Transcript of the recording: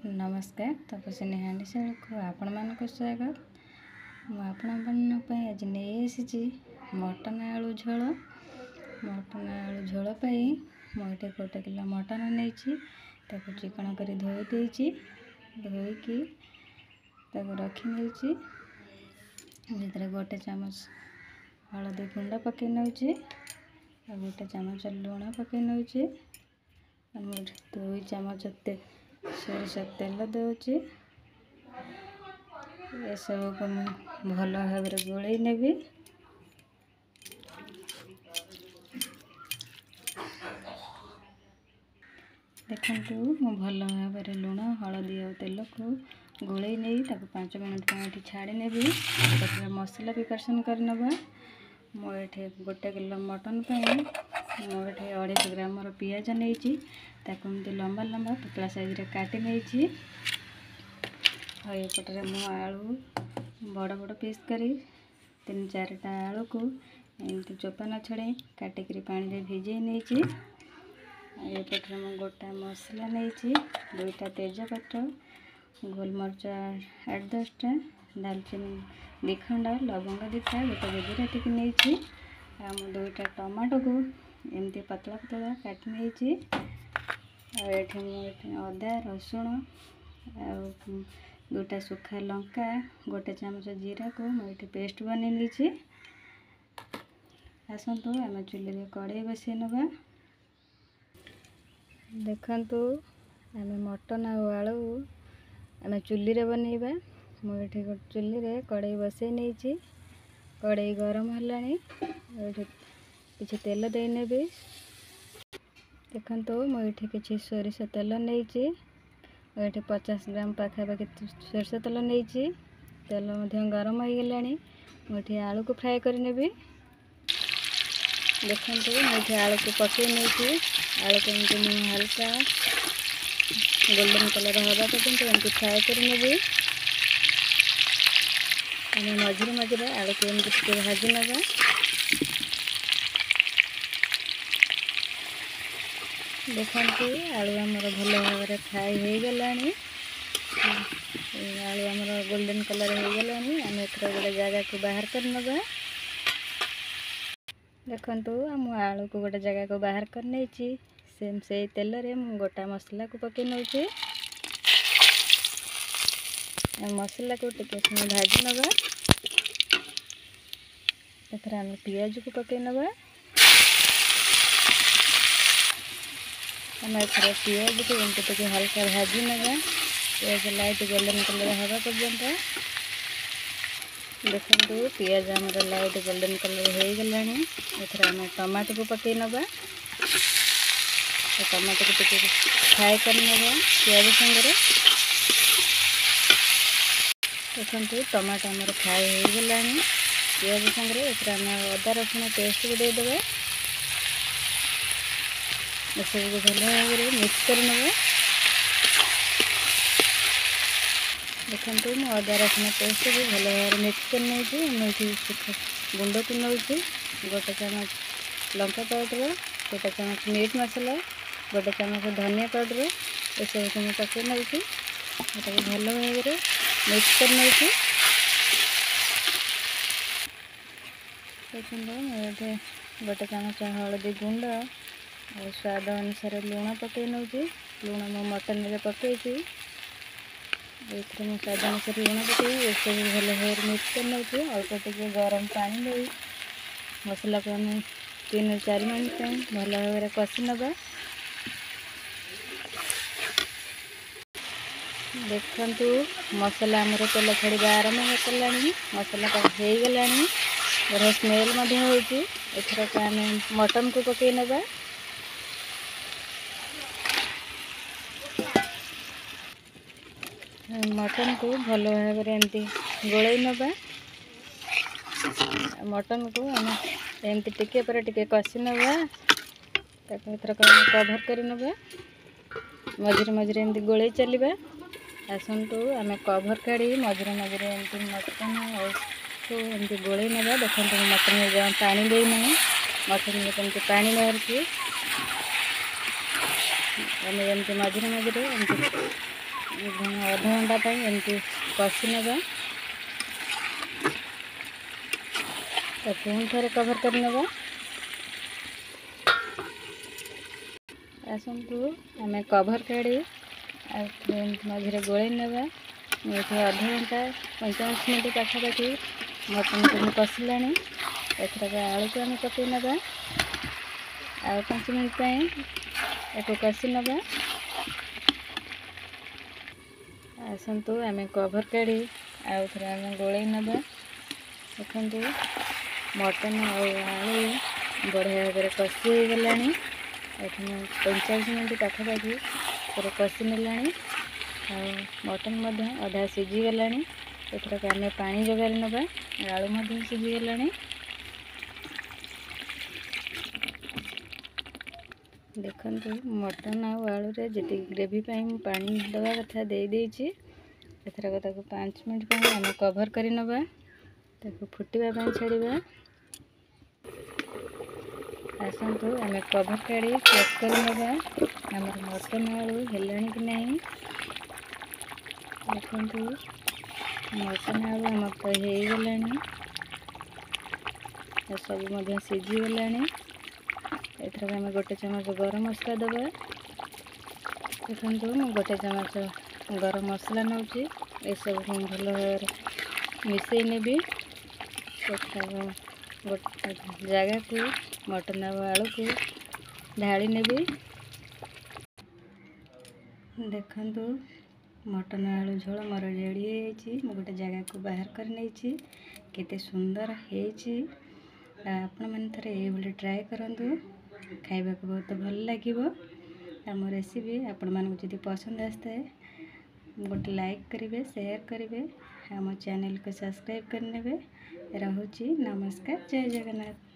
नमस्कार तपस्विनी हांडीशाल को आपण मानक स्वागत। मुझे आज नहीं आसी मटन आलू झोल। मटन आलू झोल मुझे 1 किलो मटन नहीं चिकन कर धोई धोईकी रखी नहीं भर 1 चामच हलदी गुंड पकई नौ 1 चामच लुण पकई नौ 2 चामच सोरिष तेल दूची ये सब को भल भाव गोल नेबी। देखु मु भल भाव लुण हलदी और तेल को गोल नहीं 5 मिनट ये छाड़ी नेबी। मसला प्रिपरेशन करनबा मुझे 1 किलो मटन मुझे 250 ग्राम पियाज नहीं ताकि लंबा लंबा पतला साइज रे काटी नहीं। एपटे मु आलू बड़ बड़ पीस करी 3-4टा आलू को एमती चोपा न छड़े काटिक पानी रे भिजे नहीं। एपटे मु गोटा मसला नहीं 2टा तेजपत्र गोलमरिच 8-10टा दालचीनी 2 खंड लवंग 2टा 1 गुजराती की नहीं 2टा टमाटो को एमती पतला पतला काट नहीं। अदा रसुण 2टा सुखा लंका 1 चामच जीरा को मुझे पेस्ट बनी नहीं। आसतु आम चुली कड़े बसई नवा। देखु आम मटन आलू आम चुली रे बनइबा। मुझे चुली रे कड़े बसई नहीं कड़े गरम है किसी तेल दे नेबी। देखु मुझे किसी सोरिष तेल नहीं 50 ग्राम पाखापाखि सोरिष तेल नहीं तेल गरम हो गला मुझे आलू को फ्राए कर नेबी। देखु मुझे आलू को पकई नहीं आलू को एमती हल्का गोल्डन कलर हवा पर्यंत एमती फ्राए कर नेबी। मझे मझे आलू को एमती भाजी नवा। देखु आलू आमर भल भाव फ्राए हो गला आलू आमर गोल्डन कलर हो गला आम एथर गोटे जगह को बाहर कर नवा। देखु आम आलू को गोटे जगह को बाहर कर नहीं सेम से तेल रे मु गोटा मसला को पकई नौ मसला को टिके समय भाजी नवा। एथर आम पियाज को पकई नवा। आम एथर पियाज को एमती हल्का भाजी नवा पियाज लाइट गोल्डन कलर हवा पर्यंत। देखु पियाज आमर लाइट गोल्डन कलर हो गला एथर आम टमाटो को पकई नवा। टमाटो को फ्राए कर नवा पियाज संगे। देखु टमाटो आमर फ्राए हो गला पियाज संगे एथर आम अदा रसुण पेस्ट को देदेबा। सब को भल भाव मिक्स कर नवा। देखु मु अदा रसुण पेस्ट को भल भाव मिक्स कर नहीं मुझे गुंड को नौ 1 चामच लंका पाउडर 1 चामच मीट मसला 1 चामच धनिया पाउडर ये सब को पकई नौ भल भाव मिक्स कर नहीं। देखो 1 चामच हलदी गुंड और स्वाद अनुसार लुण पकई नौ लुण मो मटन रे पकई ये स्वाद अनुसार लुण पकई ये सब भल भाव मिक्स कर नौ अल्प टे गरम पानी नहीं मसला को आम 3-4 मिनट भल भाव कषि नवा। देखु मसला आमर तेल छाड़ा आरंभ कला मसला हो गला बढ़िया स्मेल एथर आम मटन को पकई नवा। मटन को भल भाव एमती गोल नवा। मटन को आम एमती टिके पर टिके कषि नवा एथर कवर कर नवा मझे मझे एमती गोल चलवा। आसतु आम कवर काढ़ी मझे मझे एमती मटन को एमती गोल नवा। देखो मटन में पानी देना मटन में कमी पानी बाहर आम एमती मझे मझे एमती ଅଧଘଣ୍ଟା ପାଇଁ ଏମିତି କଷି ନେବା। ତ ପୁଣି ଥରେ କଭର୍ କରି ନେବା। ଆସନ୍ତୁ ଆମେ କଭର୍ କାଢ଼ି ଆଉ ମଝିରେ ଗୋଳେଇ ନେବା। ଏଠି ଅଧଘଣ୍ଟା 45 ମିନିଟ୍ ପାଖାପାଖି ମଟନକୁ ମୁଁ କଷିଲାଣି। ଏଥରକ ଆଳୁକୁ ଆମେ ପକାଇ ନେବା। ଆଉ 5 ମିନିଟ୍ ପାଇଁ ୟାକୁ କଷି ନେବା। ଆସନ୍ତୁ ଆମେ କଭର୍ କାଢ଼ି ଆଉ ଥରେ ଆମେ ଗୋଳେଇ ନେବା। ଦେଖନ୍ତୁ ମଟନ ଆଉ ଆଳୁ ବଢ଼ିଆ ଭାବରେ କଷି ହେଇଗଲାଣି। ଏଠି ମୁଁ 45 ମିନିଟ୍ ପାଖାପାଖି ପୁରା କଷି ନେଲାଣି। ଆଉ ମଟନ ମଧ୍ୟ ଅଧା ସିଝିଗଲାଣି। ଏଥରକ ଆମେ ପାଣି ଯୋଗାଡ଼ି ନେବା। ଆଳୁ ମଧ୍ୟ ସିଝିଗଲାଣି। ଦେଖନ୍ତୁ ମଟନ ଆଉ ଆଳୁରେ ଯେତିକି ଗ୍ରେଭି ପାଇଁ ମୁଁ ପାଣି ଦେବା କଥା ଦେଇଛି। ଏଥରକ ତାକୁ 5 ମିନିଟ୍ ପାଇଁ ଆମେ କଭର୍ କରି ନେବା। ତାକୁ ଫୁଟିବା ପାଇଁ ଛାଡ଼ିବା। ଆସନ୍ତୁ ଆମେ କଭର୍ କାଢ଼ି ଚେକ୍ କରି ନେବା ଆମର ମଟନ ଆଳୁ ହେଲାଣି କି ନାହିଁ। ଦେଖନ୍ତୁ ମଟନ ଆଳୁ ଆମର ତ ହେଇଗଲାଣି। ସବୁ ମଧ୍ୟ ସିଝିଗଲାଣି। ଏଥରକ ଆମେ 1 ଚାମଚ ଗରମ ମସଲା ଦେବା। ଦେଖନ୍ତୁ ମୁଁ 1 ଚାମଚ ଗରମ ମସଲା ନେଉଛି। ଏସବୁକୁ ମୁଁ ଭଲ ଭାବରେ ମିଶାଇ ନେବି। ଗୋଟେ ଜାଗାକୁ ମଟନ ଆଉ ଆଳୁକୁ ଢାଳି ନେବି। ଦେଖନ୍ତୁ ମଟନ ଆଳୁ ଝୋଳ ମୋର ରେଡ଼ି ହେଇଯାଇଛି। ମୁଁ ଗୋଟେ ଜାଗାକୁ ବାହାର କରି ନେଇଛି। କେତେ ସୁନ୍ଦର ହେଇଛି। ଆପଣମାନେ ଥରେ ଏଇଭଳି ଟ୍ରାଏ କରନ୍ତୁ। ଖାଇବାକୁ ବହୁତ ଭଲ ଲାଗିବ। ଆମ ରେସିପି ଆପଣମାନଙ୍କୁ ଯଦି ପସନ୍ଦ ଆସିଥାଏ ଗୋଟେ ଲାଇକ୍ କରିବେ, ସେୟାର କରିବେ, ଆମ ଚ୍ୟାନେଲକୁ ସବସ୍କ୍ରାଇବ୍ କରିନେବେ। ରହୁଛି। ନମସ୍କାର। ଜୟ ଜଗନ୍ନାଥ।